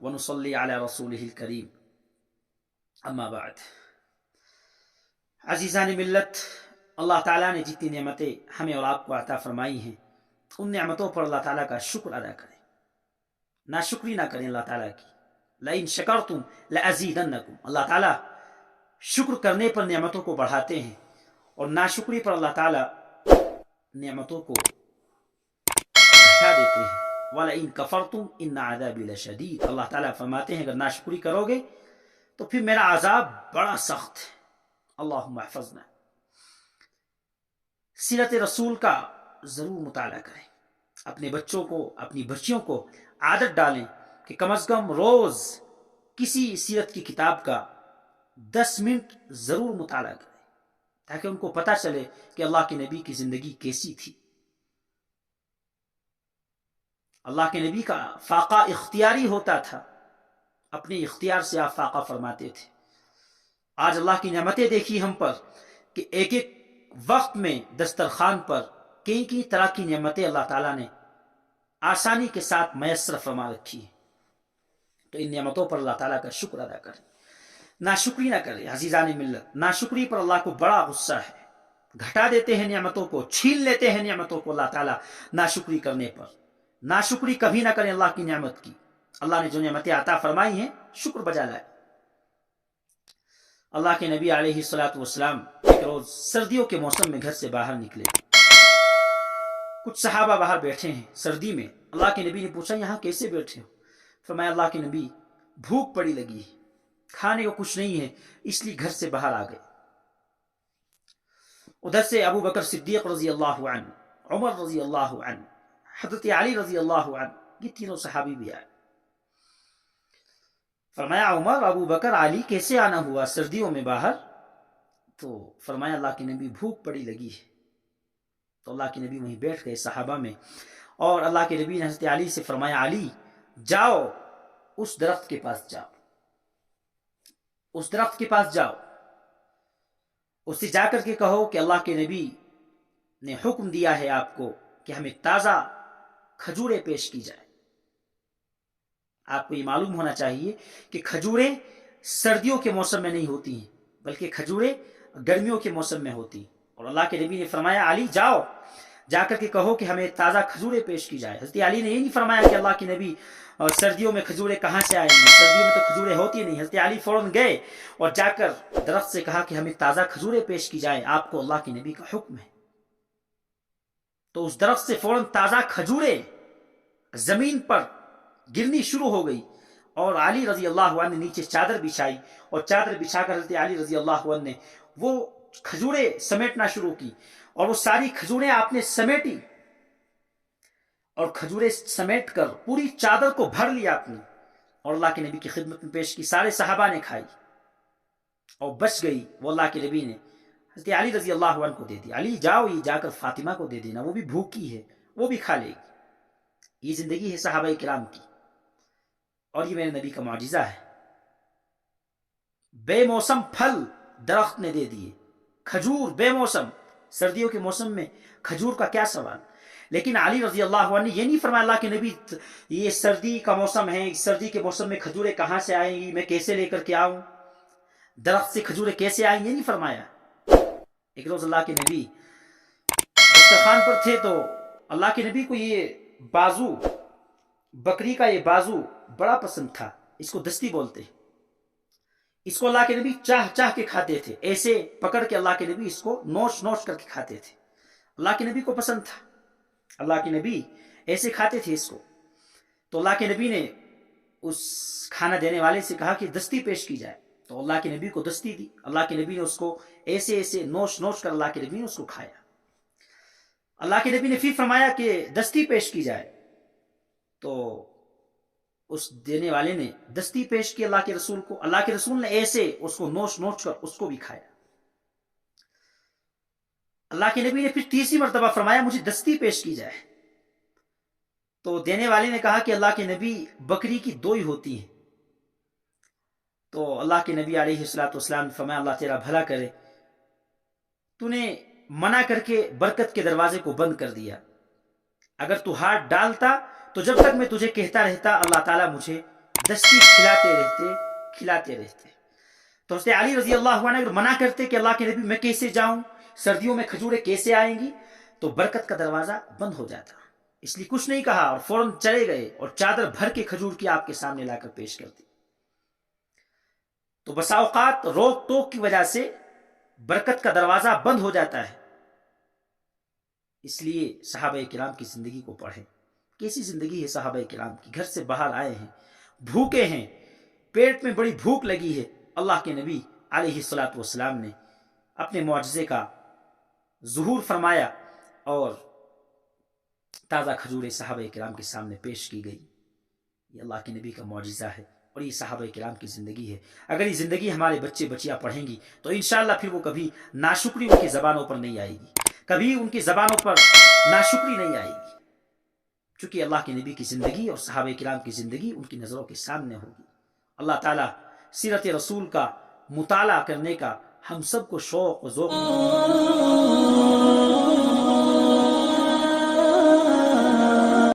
ونصلي على رسوله الكريم اما بعد. عزیزان ملت، اللہ تعالیٰ نے جتنی نعمتیں ہمیں اور آپ کو عطا فرمائی ہیں ان نعمتوں پر اللہ تعالیٰ کا شکر ادا کریں، ناشکری نہ کریں اللہ تعالیٰ کی. لئن شکرتم لازیدنکم، اللہ تعالیٰ شکر کرنے پر نعمتوں کو بڑھاتے ہیں اور ناشکری پر اللہ تعالیٰ نعمتوں کو گھٹا دیتے ہیں. وَلَئِن كَفَرْتُمْ إِنَّ عَذَابِي لَشَدِيدٌ، اللہ تعالیٰ فرماتے ہیں اگر ناشکری کرو گے تو پھر میرا عذاب بڑا سخت ہے. اللہم احفظنا. سیرت رسول کا ضرور مطالعہ کریں، اپنے بچوں کو، اپنی بچیوں کو عادت ڈالیں کہ کم از کم روز کسی سیرت کی کتاب کا 10 منٹ ضرور مطالعہ کریں تاکہ ان کو پتہ چلے کہ اللہ کے نبی کی زندگی کیسی تھی. اللہ کے نبی کا فاقہ اختیاری ہوتا تھا، اپنے اختیار سے آپ فاقہ فرماتے تھے. آج اللہ کی نعمتیں دیکھی ہم پر کہ ایک ایک وقت میں دسترخوان پر کئی طرح کی نعمتیں اللہ تعالیٰ نے آسانی کے ساتھ میسر فرما رکھی ہے. تو ان نعمتوں پر اللہ تعالیٰ کا شکر ادا کریں، ناشکری نہ کریں. عزیزان ملت، ناشکری پر اللہ کو بڑا غصہ ہے، گھٹا دیتے ہیں نعمتوں کو، چھین لیتے ہیں نعمتوں کو اللہ تعالیٰ ناشکری کرنے پر. ناشکری کبھی نہ کریں اللہ کی نعمت کی. اللہ نے جو نعمتیں عطا فرمائی ہیں شکر بجا لائے. اللہ کے نبی علیہ السلام ایک روز سردیوں کے موسم میں گھر سے باہر نکلے. کچھ صحابہ باہر بیٹھے ہیں سردی میں. اللہ کے نبی نے پوچھا یہاں کیسے بیٹھے ہو؟ فرمایا اللہ کے نبی بھوک پڑی لگی ہے، کھانے کو کچھ نہیں ہے، اس لیے گھر سے باہر آ گئے. ادھر سے ابو بکر صدیق رضی اللہ عنہ، عمر رضی اللہ عنہ، حضرت علی رضی اللہ عنہ، یہ تینوں صحابی بھی آئے. فرمایا عمر، ابو بکر، علی کیسے آنا ہوا سردیوں میں باہر؟ تو فرمایا اللہ کے نبی بھوک پڑی لگی ہے. تو اللہ کے نبی وہیں بیٹھ گئے صحابہ میں، اور اللہ کے نبی نے حضرت علی سے فرمایا علی جاؤ اس درخت کے پاس جاؤ، اس درخت کے پاس جاؤ، اس سے جا کر کے کہو کہ اللہ کے نبی نے حکم دیا ہے آپ کو کہ ہمیں تازہ کھجوریں پیش کی جائے. آپ کو یہ معلوم ہونا چاہیے کہ کھجوریں سردیوں کے موسم میں نہیں ہوتی ہیں بلکہ کھجوریں گرمیوں کے موسم میں ہوتی ہیں. اور اللہ کے نبی نے فرمایا علی جاؤ، جا کر کے کہو کہ ہمیں تازہ کھجوریں پیش کی جائے. حضرت علی نے یہ نہیں فرمایا کہ اللہ کے نبی سردیوں میں کھجوریں کہاں سے آئیں گی، سردیوں میں تو کھجوریں ہوتی نہیں. حضرت علی فوراً گئے اور جا کر درخت سے کہا کہ ہمیں تازہ کھجوریں پیش کی جائیں، آپ کو اللہ کے نبی کا حکم ہے. تو اس درخت سے فوراً تازہ کھجوریں زمین پر گرنی شروع ہو گئی، اور علی رضی اللہ عنہ نے نیچے چادر بچھائی، اور چادر بچھا کر حضرت علی رضی اللہ عنہ نے وہ کھجوریں سمیٹنا شروع کی، اور وہ ساری کھجوریں آپ نے سمیٹی، اور کھجوریں سمیٹ کر پوری چادر کو بھر لیا آپ نے، اور اللہ کے نبی کی خدمت میں پیش کی. سارے صحابہ نے کھائی اور بچ گئی وہ اللہ کے نبی نے حضرت علی رضی اللہ عنہ کو دے دی. علی جاؤ یہ جا کر فاطمہ کو دے دینا، وہ بھی بھوکی ہے، وہ بھی کھا لے گی. یہ زندگی ہے صحابہ کرام کی، اور یہ میرے نبی کا معجزہ ہے. بے موسم پھل درخت نے دے دیے، کھجور بے موسم. سردیوں کے موسم میں کھجور کا کیا سوال؟ لیکن علی رضی اللہ عنہ نے یہ نہیں فرمایا اللہ کے نبی یہ سردی کا موسم ہے، سردی کے موسم میں کھجوریں کہاں سے آئیں گی، میں کیسے لے کر کے آؤں، درخت سے کھجوریں کیسے آئیں، یہ نہیں فرمایا. ایک روز اللہ کے نبی دسترخوان پر تھے تو اللہ کے نبی کو یہ بازو، بکری کا یہ بازو بڑا پسند تھا. اس کو دستی بولتے ہیں. اس کو اللہ کے نبی چاہ چاہ کے کھاتے تھے، ایسے پکڑ کے اللہ کے نبی اس کو نوچ نوچ کر کے کھاتے تھے. اللہ کے نبی کو پسند تھا، اللہ کے نبی ایسے کھاتے تھے اس کو. تو اللہ کے نبی نے اس کھانا دینے والے سے کہا کہ دستی پیش کی جائے. تو اللہ کے نبی کو دستی دی. اللہ کے نبی نے اس کو ایسے ایسے نوچ نوچ کر اللہ کے نبی نے اس کو کھایا. اللہ کے نبی نے پھر فرمایا کہ دستی پیش کی جائے. تو اس دینے والے نے دستی پیش کی اللہ کے رسول کو. اللہ کے رسول نے ایسے اس کو نوچ نوچ کر اس کو بھی کھایا. اللہ کے نبی نے پھر تیسری مرتبہ فرمایا مجھے دستی پیش کی جائے. تو دینے والے نے کہا کہ اللہ کے نبی بکری کی 2 ہی ہوتی ہیں. تو اللہ کے نبی علیہ السلام نے فرمایا اللہ تیرا بھلا کرے، تو نے منع کر کے برکت کے دروازے کو بند کر دیا. اگر تو ہاتھ ڈالتا تو جب تک میں تجھے کہتا رہتا اللہ تعالیٰ مجھے دستی کھلاتے رہتے. تو حضرت علی رضی اللہ عنہ اگر منع کرتے کہ اللہ کے نبی میں کیسے جاؤں, سردیوں میں کھجوریں کیسے آئیں گی, تو برکت کا دروازہ بند ہو جاتا. اس لیے کچھ نہیں کہا اور فوراً چلے گئے اور چادر بھر کے کھجور کی آپ کے سامنے لا کر پیش کر دی. تو بسا اوقات روک ٹوک کی وجہ سے برکت کا دروازہ بند ہو جاتا ہے. اس لیے صحابہ کرام کی زندگی کو پڑھیں. کیسی زندگی ہے صحابہ کرام کی, گھر سے باہر آئے ہیں, بھوکے ہیں, پیٹ میں بڑی بھوک لگی ہے. اللہ کے نبی علیہ الصلوۃ والسلام نے اپنے معجزے کا ظہور فرمایا اور تازہ کھجوریں صحابہ کرام کے سامنے پیش کی گئی. یہ اللہ کے نبی کا معجزہ ہے اور یہ صحابہ کرام کی زندگی ہے. اگر یہ زندگی ہمارے بچے بچیاں پڑھیں گی تو انشاءاللہ پھر وہ کبھی ناشکری ان کی زبانوں پر نہیں آئے گی, کبھی ان کی زبانوں پر ناشکری نہیں آئے گی, چونکہ اللہ کے نبی کی زندگی اور صحابہ کرام کی زندگی ان کی نظروں کے سامنے ہوگی. اللہ تعالیٰ سیرت رسول کا مطالعہ کرنے کا ہم سب کو شوق و ذوق